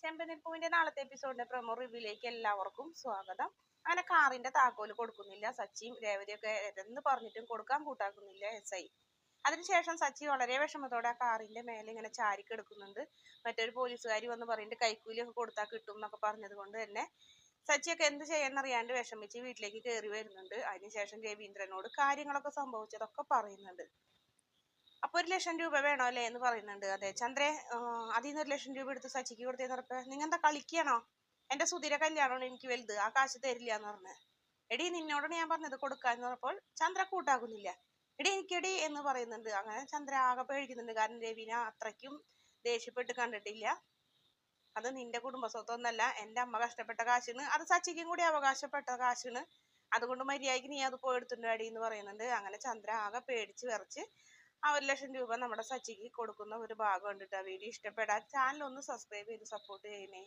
ചെമ്പനിപ്പൂവിന്റെ നാളത്തെ എപ്പിസോഡിന്റെ പ്രൊമോ റിവ്യൂലേക്ക് എല്ലാവർക്കും സ്വാഗതം. അങ്ങനെ കാറിന്റെ താക്കോല് കൊടുക്കുന്നില്ല സച്ചിയും രേവതിയൊക്കെ എന്ന് പറഞ്ഞിട്ടും കൊടുക്കാൻ കൂട്ടാക്കുന്നില്ല SI. അതിനുശേഷം സച്ചി വളരെ വിഷമത്തോടെ ആ കാറിന്റെ മേലെ ഇങ്ങനെ ചാരിക്കെടുക്കുന്നുണ്ട്. മറ്റൊരു പോലീസുകാരി വന്ന് പറഞ്ഞിട്ട് കൈക്കൂലിയൊക്കെ കൊടുത്താൽ കിട്ടും എന്നൊക്കെ പറഞ്ഞത് കൊണ്ട് തന്നെ സച്ചിയൊക്കെ എന്ത് ചെയ്യാന്നറിയാണ്ട് വിഷമിച്ച് വീട്ടിലേക്ക് കയറി വരുന്നുണ്ട്. അതിനുശേഷം രവീന്ദ്രനോട് കാര്യങ്ങളൊക്കെ സംഭവിച്ചതൊക്കെ പറയുന്നുണ്ട്. അപ്പൊ 1,00,000 രൂപ വേണോ അല്ലേ എന്ന് പറയുന്നുണ്ട്. അതെ ചന്ദ്രേ, അതിൽ നിന്ന് 1,00,000 രൂപ എടുത്ത് സച്ചിക്ക് കൊടുത്തേന്ന് ഉറപ്പ്. നിങ്ങൾ എന്താ കളിക്കണോ? എന്റെ സുധീര കല്യാണമാണ് എനിക്ക് വലുത്, ആ കാശ് തരില്ല എന്ന് പറഞ്ഞു. എടി നിന്നോടാണ് ഞാൻ പറഞ്ഞത് കൊടുക്കാന്ന് പറഞ്ഞപ്പോൾ ചന്ദ്ര കൂട്ടാക്കുന്നില്ല. എടി എനിക്കെടി എന്ന് പറയുന്നുണ്ട്. അങ്ങനെ ചന്ദ്ര ആകെ പേടിക്കുന്നുണ്ട്. കാരണം രവീന അത്രയ്ക്കും ദേഷ്യപ്പെട്ട് കണ്ടിട്ടില്ല. അത് നിന്റെ കുടുംബ സ്വത്തൊന്നല്ല, എന്റെ അമ്മ കഷ്ടപ്പെട്ട കാശിന്, അത് സച്ചിക്കും കൂടി അവകാശപ്പെട്ട കാശിന്, അതുകൊണ്ട് മര്യാദയ്ക്ക് നീ അത് പോയി എടുത്തിട്ടുണ്ട് അടി എന്ന് പറയുന്നുണ്ട്. അങ്ങനെ ചന്ദ്ര ആകെ പേടിച്ച് വിറച്ച് ആ 1,00,000 രൂപ നമ്മുടെ സച്ചിക്ക് കൊടുക്കുന്ന ഒരു ഭാഗം കണ്ടിട്ട് വീഡിയോ ഇഷ്ടപ്പെടാൻ ചാനൽ ഒന്ന് സബ്സ്ക്രൈബ് ചെയ്ത് സപ്പോർട്ട് ചെയ്യണേ.